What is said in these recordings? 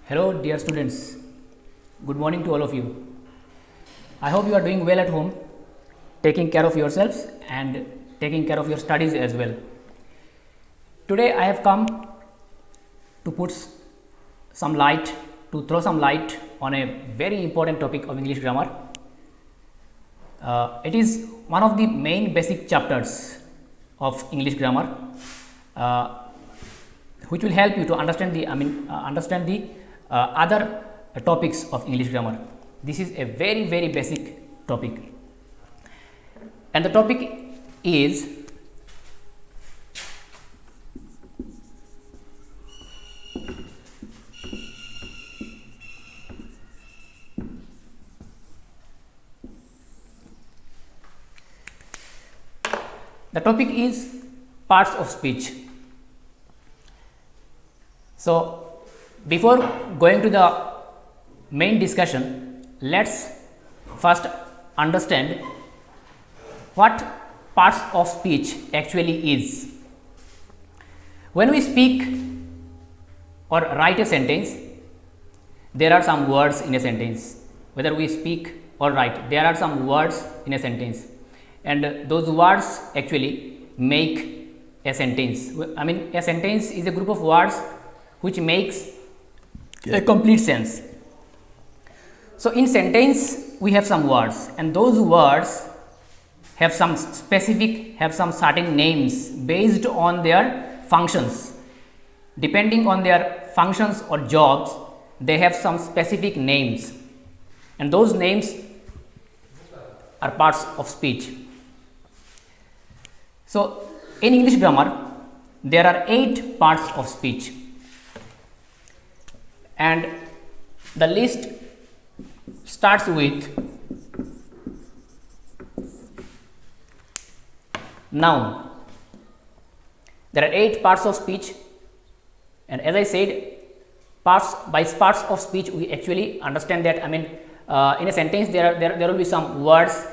Hello dear students, good morning to all of you. I hope you are doing well at home, taking care of yourselves and taking care of your studies as well. Today I have come to throw some light on a very important topic of English grammar. It is one of the main basic chapters of English grammar, which will help you to understand the other topics of English grammar. This is a very basic topic, and the topic is parts of speech. So, before going to the main discussion, let's first understand what parts of speech actually is. When we speak or write a sentence, there are some words in a sentence. Whether we speak or write, there are some words in a sentence, and those words actually make a sentence. A sentence is a group of words which makes a complete sense. So, in sentence we have some words, and those words have some certain names based on their functions. Depending on their functions or jobs, they have some specific names, and those names are parts of speech. So, in English grammar there are 8 parts of speech, and the list starts with noun. There are 8 parts of speech, and as I said, by parts of speech we actually understand that in a sentence there will be some words,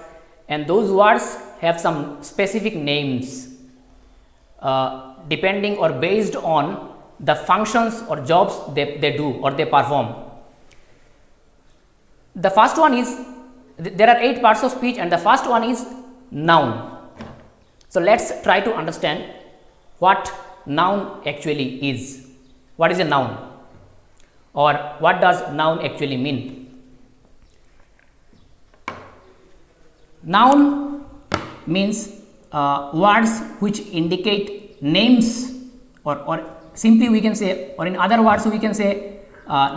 and those words have some specific names depending or based on the functions or jobs they do or they perform. The first one is, there are 8 parts of speech, and the first one is noun. So, let us try to understand what noun actually is. What is a noun, or what does noun actually mean? Noun means words which indicate names, or simply we can say, or in other words we can say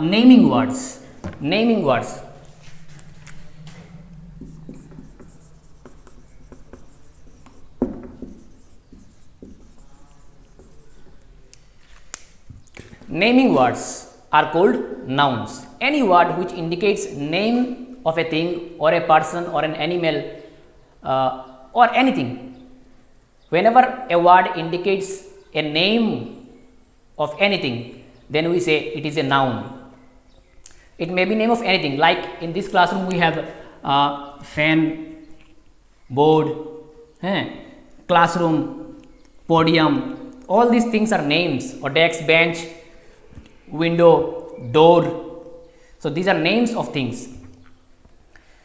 naming words. Naming words. Naming words are called nouns. Any word which indicates name of a thing or a person or an animal or anything. Whenever a word indicates a name of anything, then we say it is a noun. It may be name of anything, like in this classroom we have fan, board, classroom, podium. All these things are names, or desk, bench, window, door. So, these are names of things.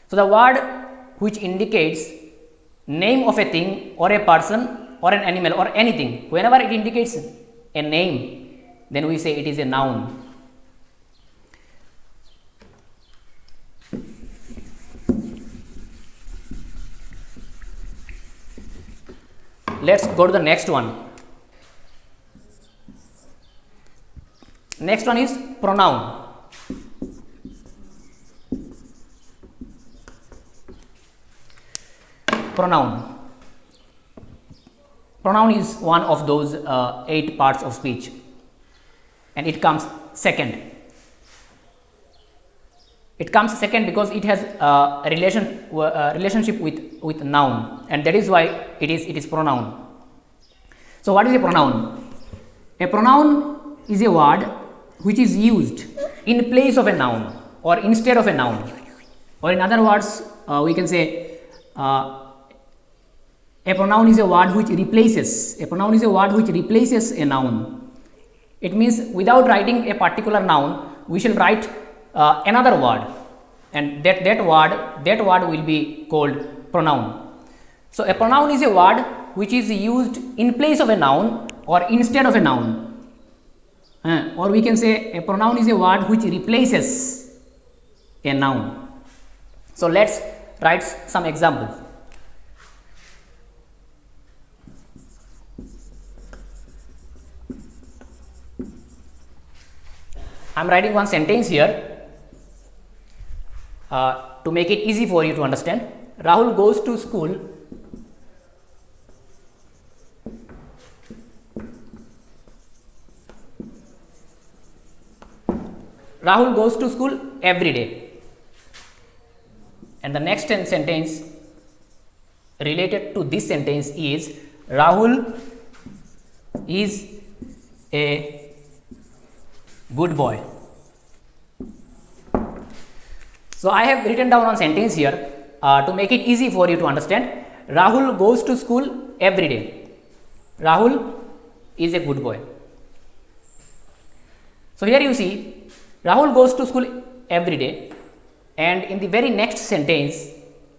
So, the word which indicates name of a thing or a person or an animal or anything, whenever it indicates a name, then we say it is a noun. Let us go to the next one. Next one is pronoun. Pronoun. Pronoun is one of those 8 parts of speech, and it comes second. It comes second because it has a relationship with noun, and that is why it is pronoun. So, what is a pronoun? A pronoun is a word which is used in place of a noun or instead of a noun, or in other words we can say a pronoun is a word which replaces a noun. It means without writing a particular noun, we shall write another word, and that word will be called pronoun. So, a pronoun is a word which is used in place of a noun or instead of a noun, or we can say a pronoun is a word which replaces a noun. So, let us write some examples. I am writing one sentence here to make it easy for you to understand. Rahul goes to school every day, and the next sentence related to this sentence is Rahul is a good boy. So, I have written down one sentence here to make it easy for you to understand. Rahul goes to school every day. Rahul is a good boy. So, here you see Rahul goes to school every day, and in the very next sentence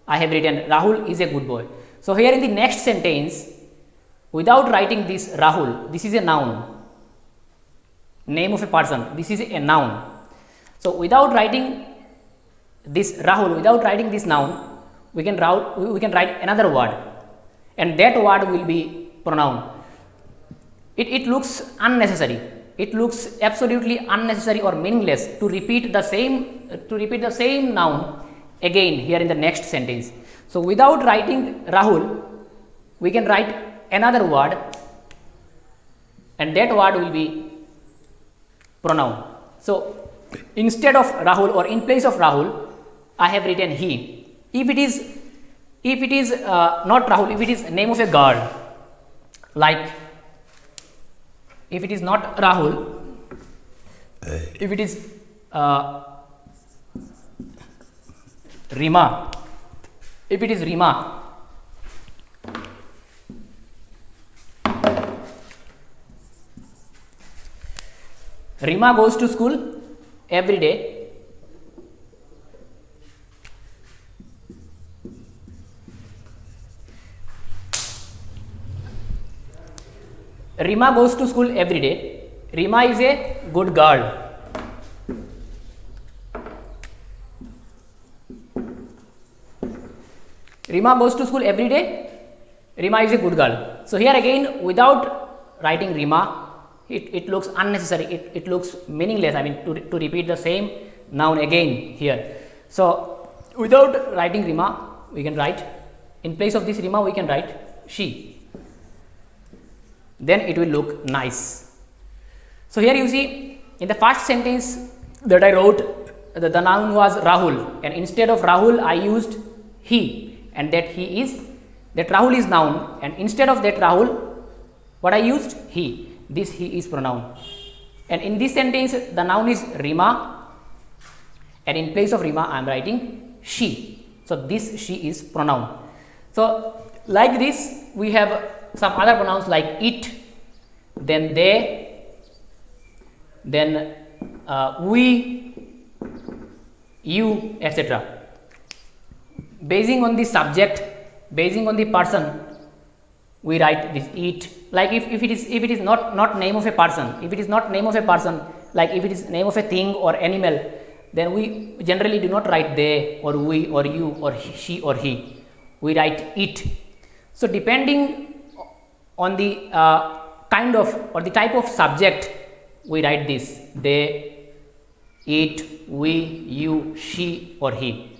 I have written Rahul is a good boy. So, here in the next sentence, without writing this Rahul, this is a noun, name of a person, this is a noun. So, without writing this Rahul, without writing this noun, we can write another word, and that word will be pronoun. It looks unnecessary. It looks absolutely unnecessary or meaningless to repeat the same noun again here in the next sentence. So, without writing Rahul, we can write another word, and that word will be pronoun. So, instead of Rahul or in place of Rahul, I have written he. If it is not Rahul, if it is name of a girl, like if it is not Rahul, if it is Rima, if it is Rima, Rima goes to school every day. Rima goes to school every day. Rima is a good girl. Rima goes to school every day. Rima is a good girl. So, here again without writing Rima, it looks unnecessary, it looks meaningless, I mean to repeat the same noun again here. So, without writing Rima, we can write, in place of this Rima we can write she. Then it will look nice. So, here you see in the first sentence that I wrote, the noun was Rahul, and instead of Rahul I used he, and that Rahul is noun, and instead of that Rahul what I used he. This he is pronoun, and in this sentence the noun is Rima, and in place of Rima I am writing she. So, this she is pronoun. So, like this we have some other pronouns like it, then they, then we, you, etc. Basing on the subject, basing on the person, we write this it. Like if it is not name of a person, if it is not name of a person, like if it is name of a thing or animal, then we generally do not write they or we or you or she or he. We write it. So, depending on the kind of or the type of subject, we write this they, it, we, you, she or he.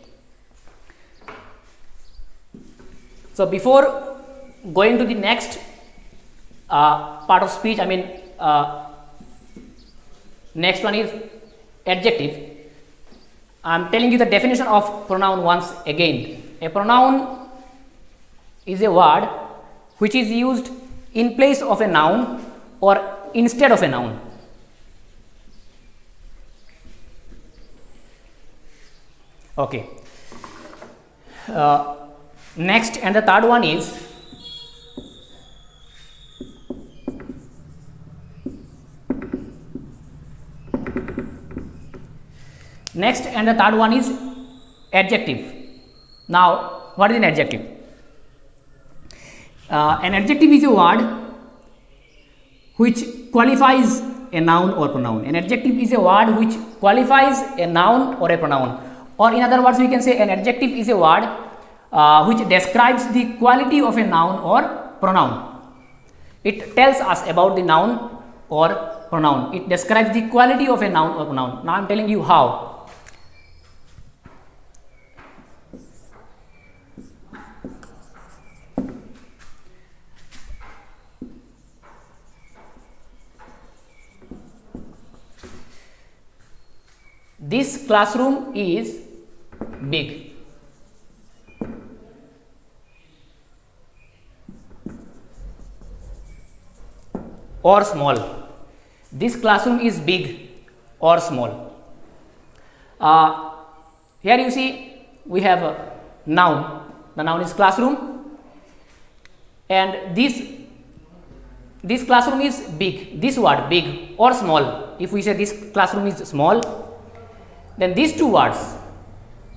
So, before going to the next part of speech, I mean next one is adjective. I am telling you the definition of pronoun once again. A pronoun is a word which is used in place of a noun or instead of a noun. Okay. Next and the third one is Next and the third one is adjective. Now what is an adjective? An adjective is a word which qualifies a noun or pronoun. An adjective is a word which qualifies a noun or a pronoun, or in other words we can say an adjective is a word which describes the quality of a noun or pronoun. It tells us about the noun or pronoun. It describes the quality of a noun or pronoun. Now I am telling you how. This classroom is big. Or small. This classroom is big or small. Here you see we have a noun. The noun is classroom, and this classroom is big. This word big or small. If we say this classroom is small, then these two words.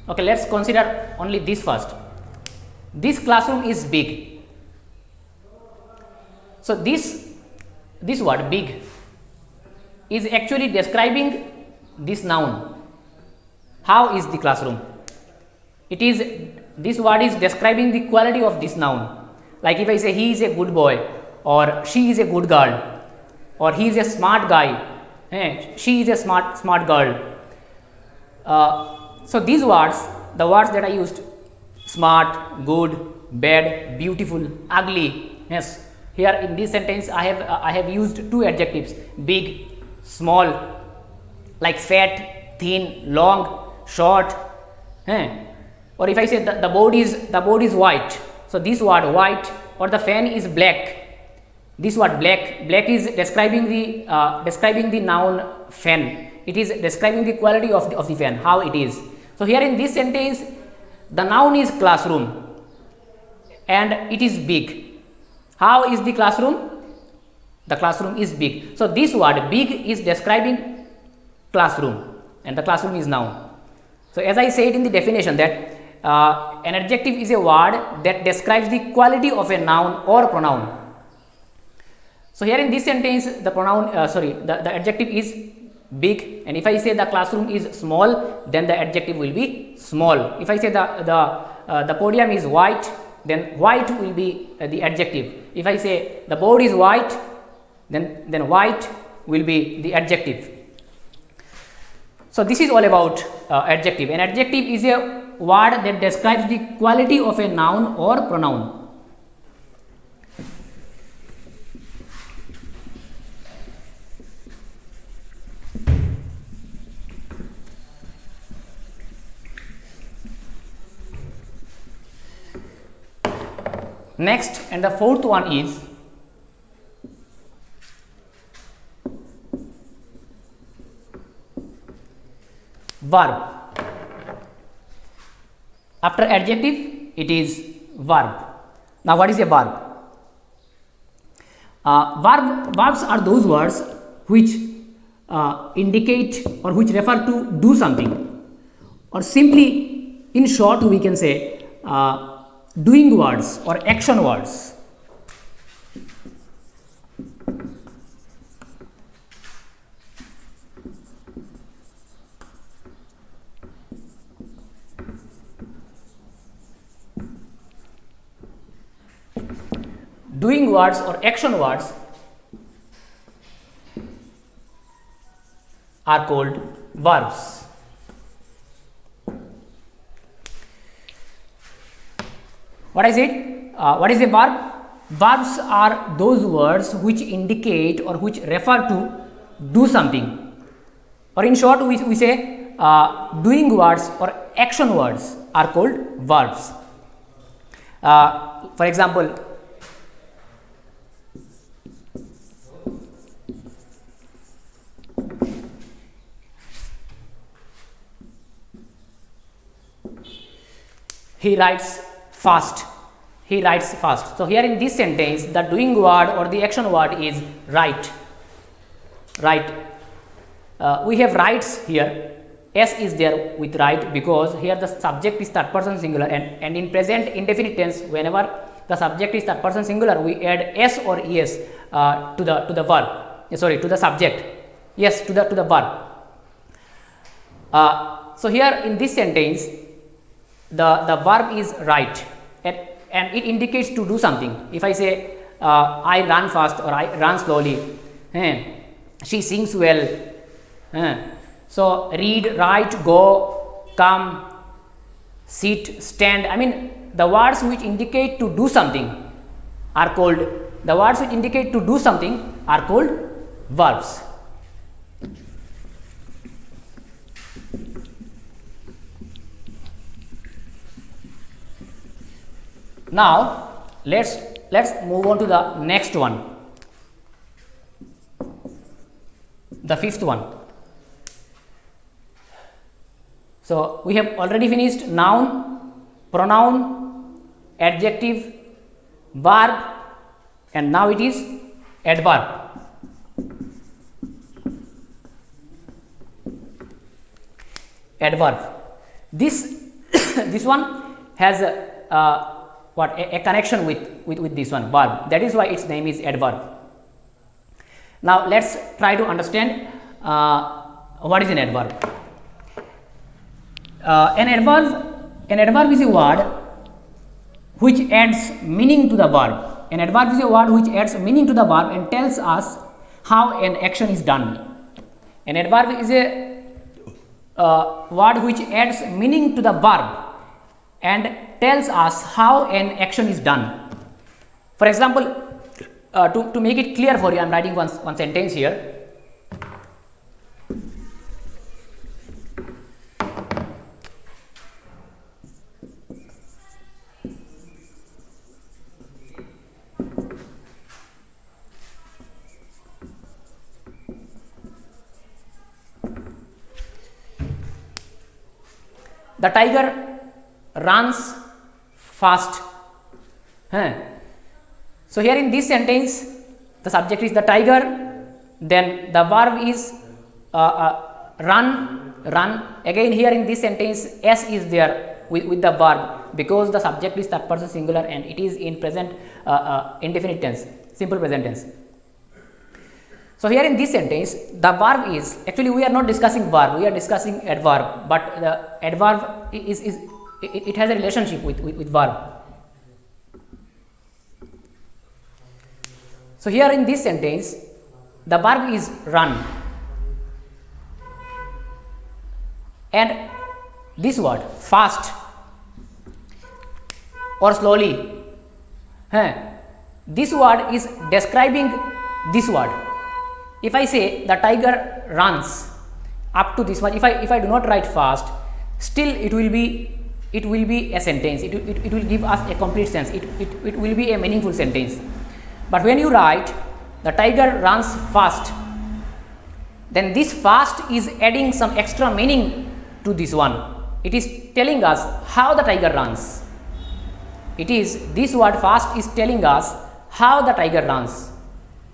Okay, let's consider only this first. This classroom is big. So this word big is actually describing this noun. How is the classroom? This word is describing the quality of this noun. Like if I say he is a good boy, or she is a good girl, or he is a smart guy, she is a smart girl. So these words, the words that I used, smart, good, bad, beautiful, ugly, yes. Here in this sentence I have used two adjectives, big, small, like fat, thin, long, short, or if I say the board is white, so this word white, or the fan is black. This word black is describing the noun fan. It is describing the quality of the fan, how it is. So here in this sentence the noun is classroom and it is big. How is the classroom? The classroom is big. So this word big is describing classroom and the classroom is noun. So as I said in the definition that an adjective is a word that describes the quality of a noun or pronoun. So here in this sentence the pronoun the adjective is big, and if I say the classroom is small, then the adjective will be small. If I say the podium is white, then white will be the adjective. If I say the board is white, then white will be the adjective. So this is all about adjective. An adjective is a word that describes the quality of a noun or pronoun. Next and the fourth one is verb. After adjective it is verb. Now what is a verb? Verbs are those words which indicate or which refer to do something, or simply in short we can say doing words or action words. Doing words or action words are called verbs. What is it? What is a verb? Verbs are those words which indicate or which refer to do something, or in short we say doing words or action words are called verbs. For example, he writes fast. He writes fast. So here in this sentence the doing word or the action word is write. Write. We have writes here. S is there with right, because here the subject is third person singular, and in present indefinite tense, whenever the subject is third person singular, we add S or ES to the verb, sorry, to the subject, yes, to the verb. So here in this sentence, the verb is right, and it indicates to do something. If I say I run fast or I run slowly, she sings well, so read, write, go, come, sit, stand, I mean the words which indicate to do something are called, the words which indicate to do something are called verbs. Now let's move on to the next one, the fifth one. So we have already finished noun, pronoun, adjective, verb, and now it is adverb. Adverb. This this one has a connection with this one, verb. That is why its name is adverb. Now let's try to understand what is an adverb. An adverb is a word which adds meaning to the verb. An adverb is a word which adds meaning to the verb and tells us how an action is done. An adverb is a word which adds meaning to the verb and tells us how an action is done. For example, to make it clear for you, I am writing one sentence here. The tiger runs fast. So here in this sentence, the subject is the tiger, then the verb is run. Again here in this sentence, S is there with the verb, because the subject is third person singular and it is in present indefinite tense, simple present tense. So here in this sentence, the verb is, actually we are not discussing verb, we are discussing adverb, but the adverb it has a relationship with verb. So here in this sentence, the verb is run, and this word fast or slowly, this word is describing this word. If I say the tiger runs up to this one, if I do not write fast, still it will be a sentence, it will give us a complete sense, it will be a meaningful sentence. But when you write the tiger runs fast, then this fast is adding some extra meaning to this one. It is telling us how the tiger runs. It is, this word fast is telling us how the tiger runs.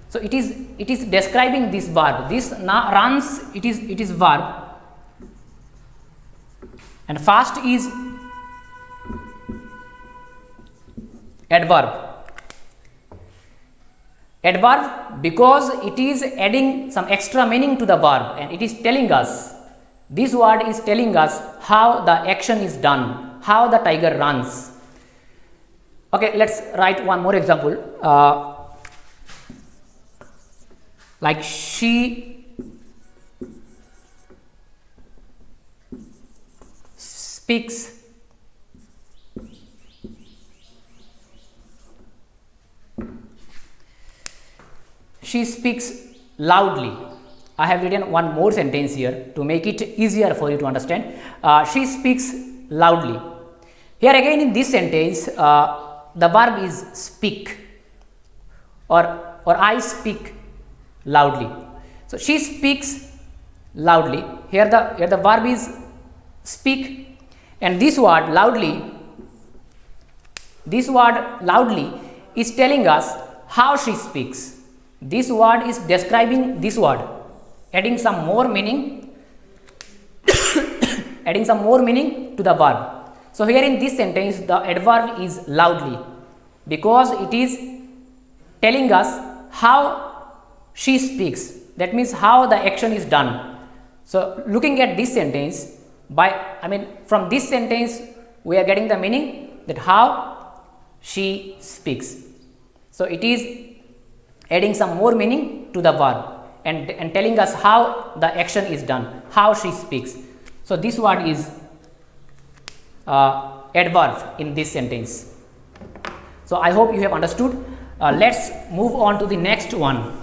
So it is describing this verb. This runs, it is verb, and fast is adverb. Adverb because it is adding some extra meaning to the verb, and it is telling us, this word is telling us how the action is done, how the tiger runs. Okay, let's write one more example. Like she speaks loudly. I have written one more sentence here to make it easier for you to understand. She speaks loudly. Here again in this sentence, the verb is speak, or I speak loudly. So she speaks loudly. Here the verb is speak, and this word loudly is telling us how she speaks. This word is describing this word, adding some more meaning adding some more meaning to the verb. So, here in this sentence the adverb is loudly, because it is telling us how she speaks, that means how the action is done. So, looking at this sentence, from this sentence we are getting the meaning that how she speaks. So, it is adding some more meaning to the verb and telling us how the action is done, how she speaks. So, this word is adverb in this sentence. So, I hope you have understood. Let's move on to the next one.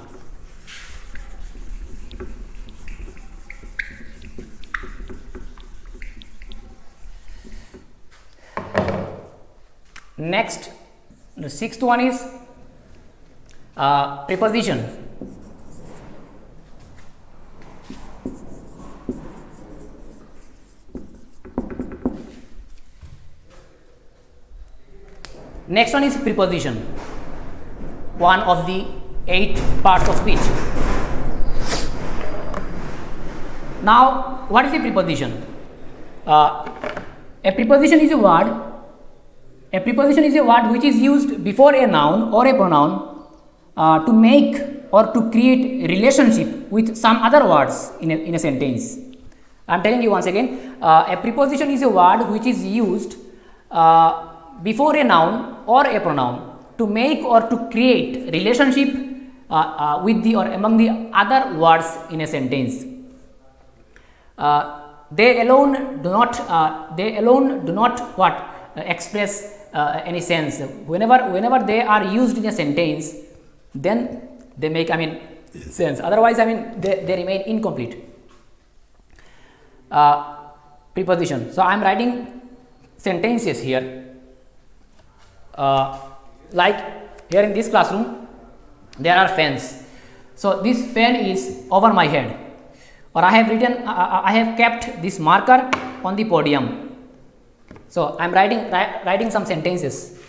Next, the sixth one is preposition. Next one is preposition, one of the 8 parts of speech. Now, what is a preposition? A preposition is a word. A preposition is a word which is used before a noun or a pronoun to make or to create relationship with some other words in a sentence. I am telling you once again, a preposition is a word which is used before a noun or a pronoun to make or to create relationship with the or among the other words in a sentence. They alone do not express any sense. Whenever they are used in a sentence, then they make sense. Otherwise, they remain incomplete. Preposition. So, I am writing sentences here. Like here in this classroom, there are fans. So, this fan is over my head, or I have kept this marker on the podium. So, I am writing some sentences.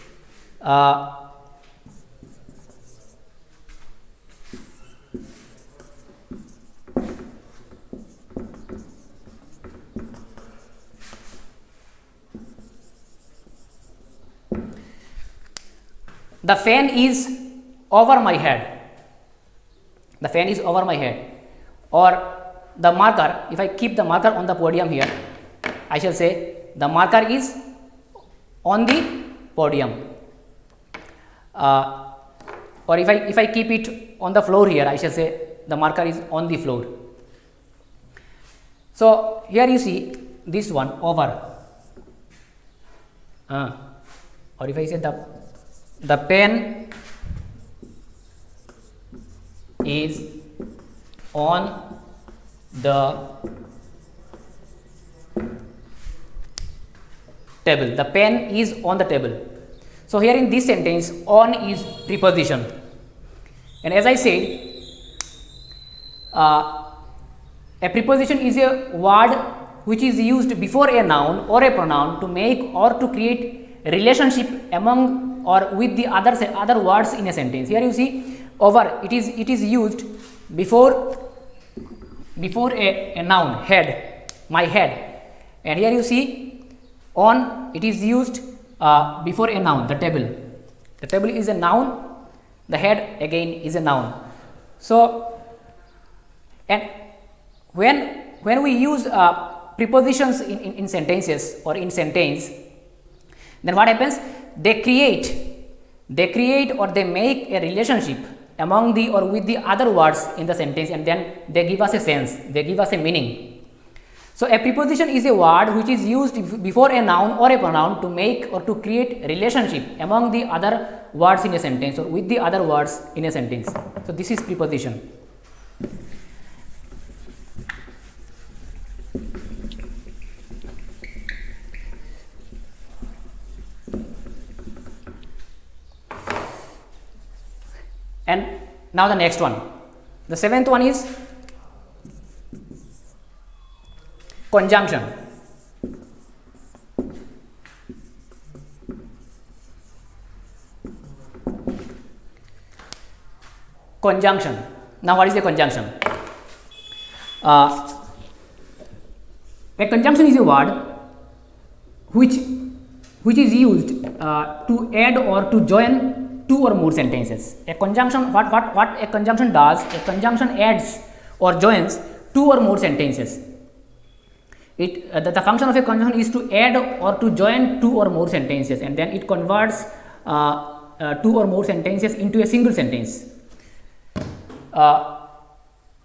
The fan is over my head. The fan is over my head. Or the marker, if I keep the marker on the podium here, I shall say the marker is on the podium. Or if I keep it on the floor here, I shall say the marker is on the floor. So, here you see this one over. Or if I say the pen is on the table. The pen is on the table. So, here in this sentence, on is preposition, and as I said, a preposition is a word which is used before a noun or a pronoun to make or to create relationship among or with the other words in a sentence. Here you see over, it is used before a noun, head, my head, and here you see on, it is used before a noun, the table. The table is a noun, the head again is a noun. So, and when we use prepositions in sentences or in sentence, then what happens? They create or they make a relationship among the or with the other words in the sentence, and then they give us a sense, they give us a meaning. So, a preposition is a word which is used before a noun or a pronoun to make or to create relationship among the other words in a sentence or with the other words in a sentence. So, this is preposition. And now the next one, the seventh one is conjunction. Conjunction. Now, what is the conjunction? A conjunction is a word which is used to add or to join two or more sentences. A conjunction, what a conjunction does, a conjunction adds or joins two or more sentences. The function of a conjunction is to add or to join two or more sentences, and then it converts two or more sentences into a single sentence.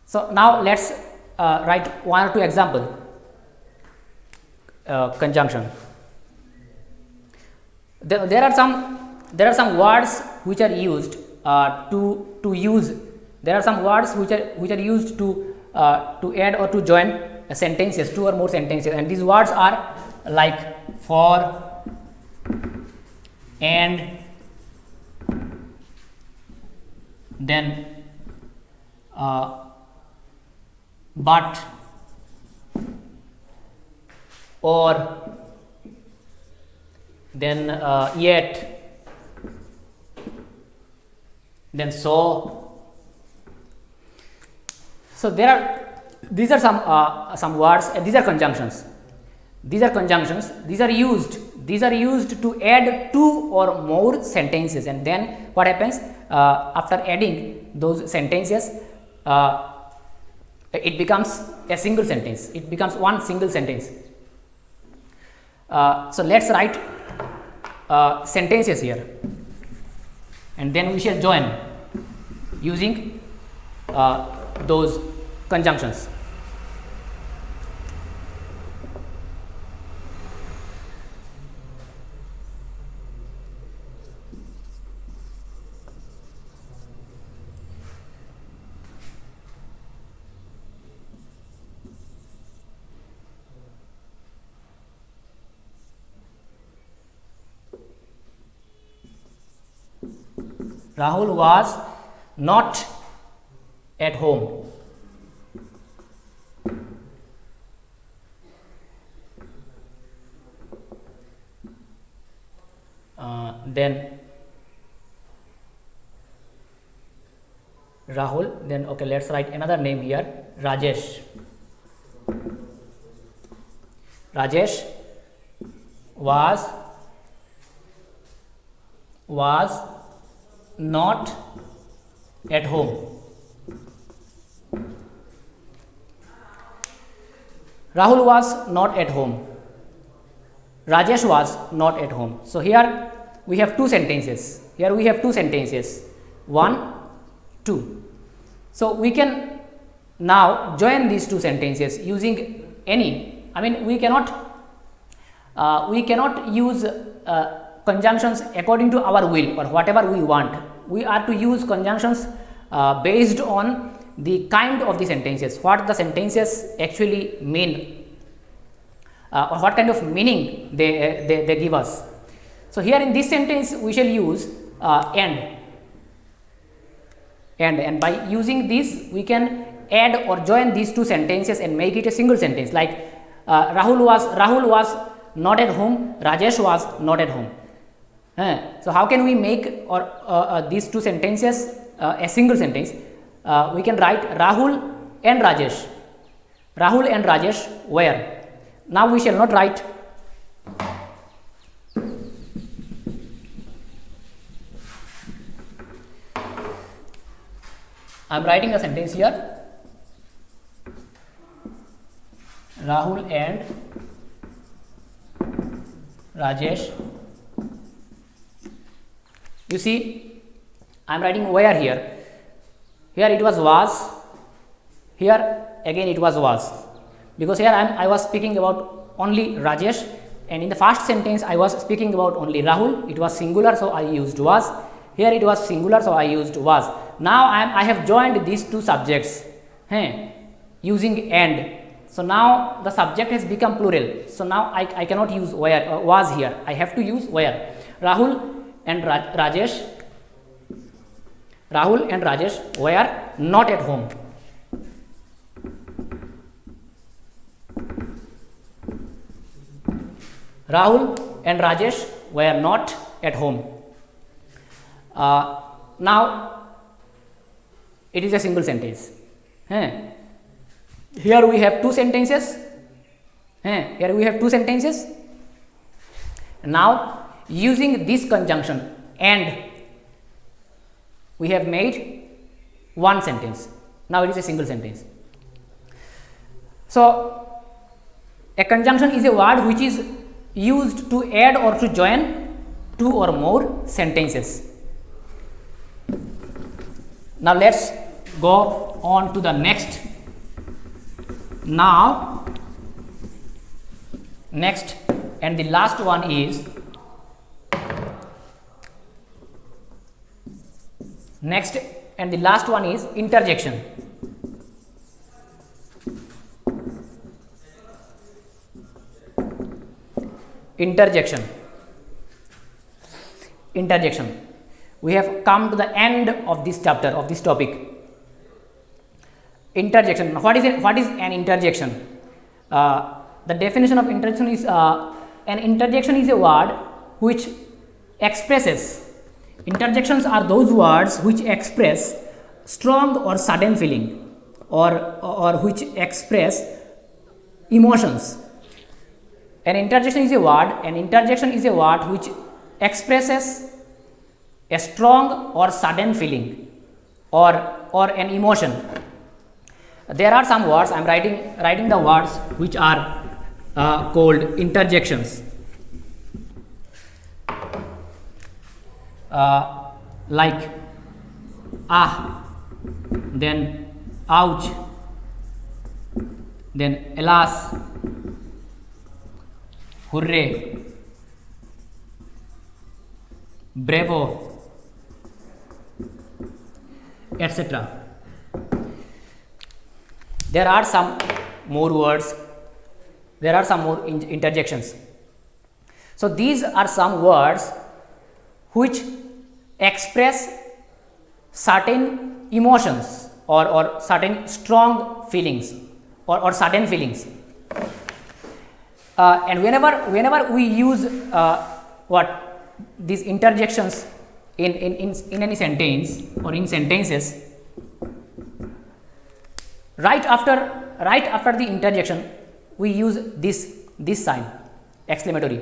So now let's write one or two example conjunction. There are some words which are used to use. There are some words which are used to add or to join sentences, two or more sentences, and these words are like for, and, then but, or, then yet, then so. So these are some words, these are conjunctions. These are conjunctions. These are used to add two or more sentences, and then what happens after adding those sentences? It becomes a single sentence. It becomes one single sentence. So let's write sentences here, and then we shall join using those conjunctions. Rahul was not at home. Then Rahul, then okay, let's write another name here, Rajesh. Rajesh was not at home. Rahul was not at home. Rajesh was not at home. So here we have two sentences. One, two. So we can now join these two sentences using any. I mean, we cannot use conjunctions according to our will or whatever we want. We are to use conjunctions based on the kind of the sentences, what the sentences actually mean, or what kind of meaning they give us. So here in this sentence we shall use and by using this we can add or join these two sentences and make it a single sentence, like Rahul was not at home, Rajesh was not at home. So how can we make or these two sentences a single sentence? We can write Rahul and Rajesh. Rahul and Rajesh were. Now we shall not write I am writing a sentence here. Rahul and Rajesh. You see, I am writing where here. Here it was. Here again it was. Because here I was speaking about only Rajesh, and in the first sentence I was speaking about only Rahul. It was singular, so I used was. Here it was singular, so I used was. Now I have joined these two subjects using and. So now the subject has become plural. So now I cannot use where was here. I have to use where. Rahul and Rajesh were not at home. Rahul and Rajesh were not at home. Now it is a single sentence. Here we have two sentences. Here we have two sentences. Now using this conjunction and we have made one sentence. Now it is a single sentence. So a conjunction is a word which is used to add or to join two or more sentences. Now let's go on to the next. Now next and the last one is interjection. Interjection. We have come to the end of this chapter, of this topic. Interjection. What is an interjection? The definition of interjection is an interjection is a word which expresses. Interjections are those words which express strong or sudden feeling or which express emotions. An interjection is a word which expresses a strong or sudden feeling or an emotion. There are some words, I am writing the words which are called interjections. Like then ouch, then alas, hooray, bravo, etc. There are some more words, there are some more interjections. So these are some words which express certain emotions or certain strong feelings or sudden feelings. And whenever we use these interjections in any sentence or in sentences, right after the interjection we use this sign, exclamatory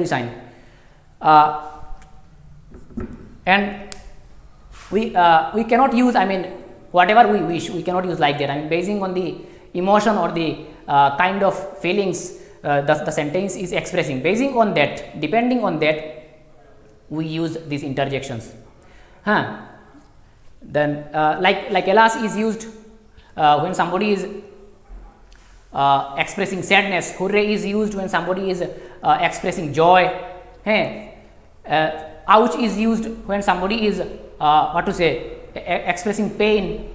sign, and we cannot use, I mean, whatever we wish, we cannot use like that. I mean, basing on the emotion or the kind of feelings the sentence is expressing, basing on that, depending on that, we use these interjections. Then like alas is used when somebody is expressing sadness. Hooray is used when somebody is expressing joy. Ouch is used when somebody is expressing pain.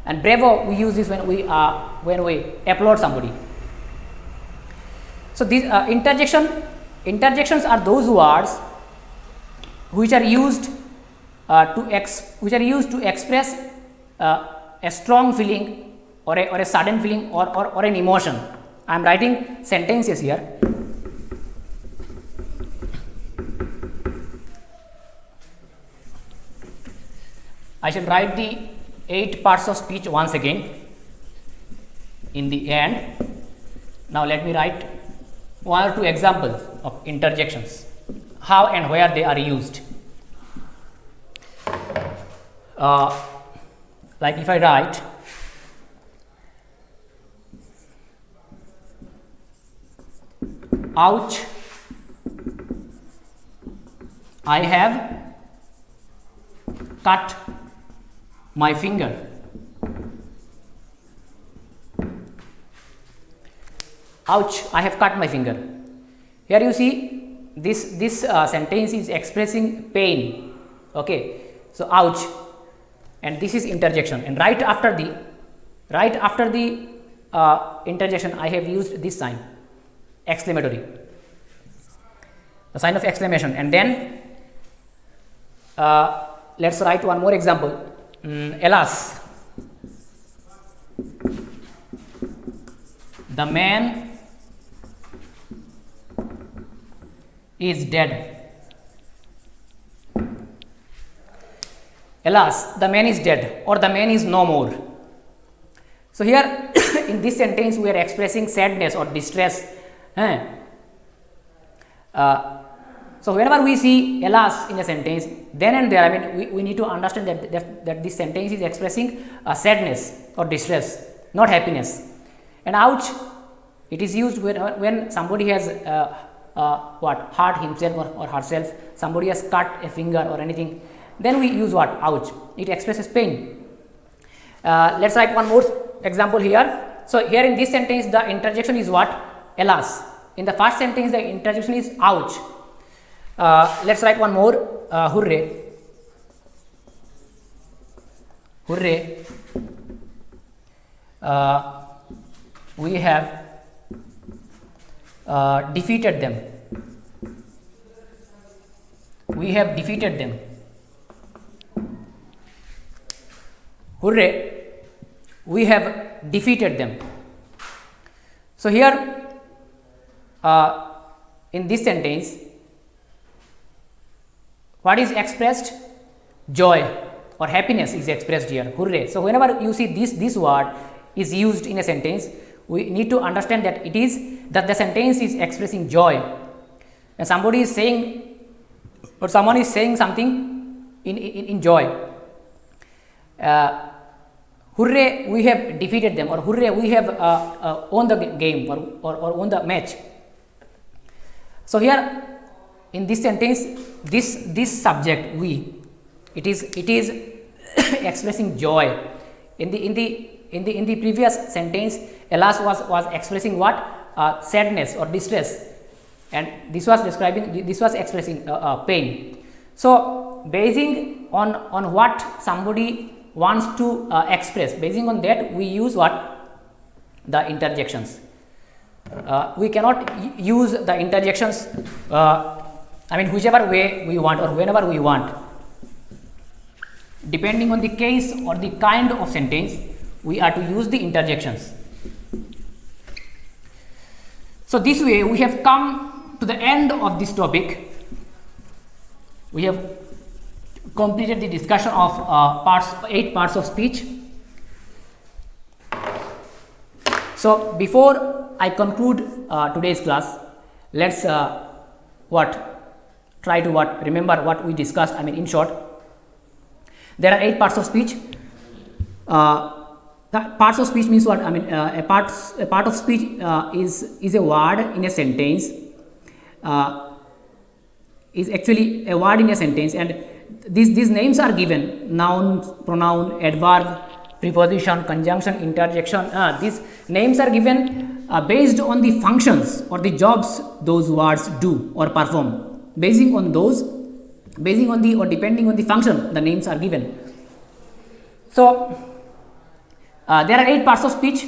And bravo we use this when we applaud somebody. So these interjections are those words which are used to express a strong feeling or a sudden feeling or an emotion. I am writing sentences here. I shall write the 8 parts of speech once again in the end. Now let me write 1 or 2 examples of interjections, how and where they are used. Like if I write ouch, I have cut my finger. Ouch, I have cut my finger. Here you see this sentence is expressing pain. Okay, so ouch, and this is interjection, and right after the interjection I have used this sign, exclamatory, the sign of exclamation. And then let's write one more example. Alas, the man is dead. Alas, the man is dead, or the man is no more. So here in in this sentence we are expressing sadness or distress. So whenever we see alas in a sentence, then and there, I mean, we need to understand that this sentence is expressing sadness or distress, not happiness. And ouch, it is used when somebody has hurt himself or herself, somebody has cut a finger or anything, then we use what? Ouch. It expresses pain. Let's write one more example here. So here in this sentence the interjection is what? Alas. In the first sentence the interjection is ouch. Let's write one more. Hooray. Hooray. We have defeated them. We have defeated them. Hooray, we have defeated them. So here in this sentence, what is expressed? Joy or happiness is expressed here. Hooray. So whenever you see this word is used in a sentence, we need to understand that it is that the sentence is expressing joy, and somebody is saying or someone is saying something in joy. Hooray, we have defeated them, or hooray, we have won the game or won the match. So here in this sentence, this subject we, it is expressing joy. In the previous sentence, alas was expressing what? Sadness or distress, and this was expressing pain. So basing on what somebody wants to express, basing on that we use what? The interjections. We cannot use the interjections I mean whichever way we want or whenever we want, depending on the case or the kind of sentence we are to use the interjections. So this way we have come to the end of this topic. We have completed the discussion of 8 parts of speech. So before I conclude today's class, let's try to remember what we discussed. I mean, in short, there are 8 parts of speech. Parts of speech means what? I mean, a part of speech is a word in a sentence. Is actually a word in a sentence, and these names are given: noun, pronoun, adverb, preposition, conjunction, interjection. These names are given based on the functions or the jobs those words do or perform. Depending on the function, the names are given. So there are 8 parts of speech,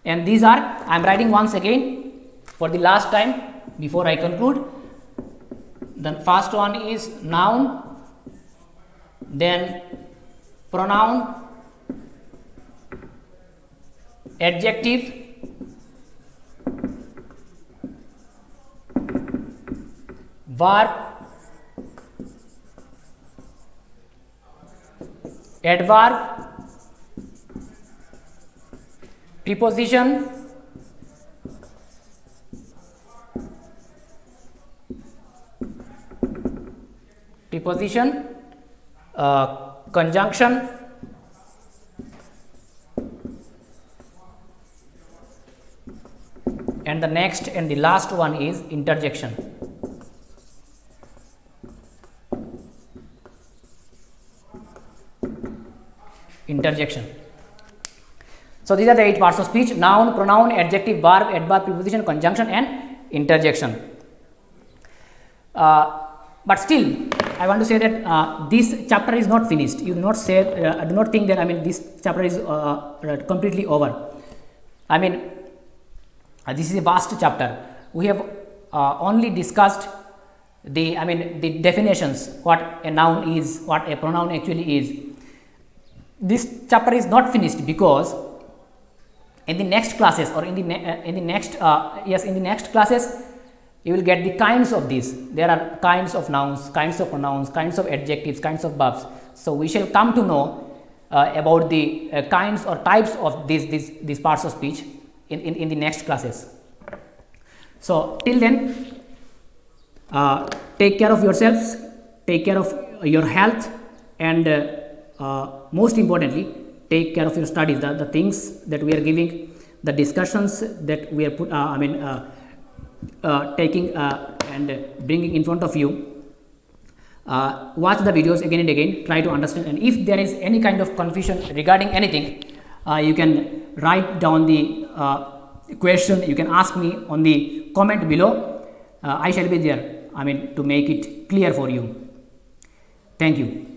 and these are, I am writing once again for the last time before I conclude. The first one is noun, then pronoun, adjective, verb, adverb, preposition, conjunction, and the next and the last one is interjection. So these are the 8 parts of speech: noun, pronoun, adjective, verb, adverb, preposition, conjunction, and interjection. But still, I want to say that this chapter is not finished. You do not say, do not think that, I mean, this chapter is completely over. I mean, this is a vast chapter. We have only discussed the definitions, what a noun is, what a pronoun actually is. This chapter is not finished, because in the next classes or in the next classes you will get the kinds of these. There are kinds of nouns, kinds of pronouns, kinds of adjectives, kinds of verbs. So we shall come to know about the kinds or types of these parts of speech. in the next classes. So till then, take care of yourselves, take care of your health, and most importantly, take care of your studies. The things that we are giving, the discussions that we are taking and bringing in front of you. Watch the videos again and again, try to understand, and if there is any kind of confusion regarding anything, you can write down the question, you can ask me on the comment below. I shall be there, to make it clear for you. Thank you.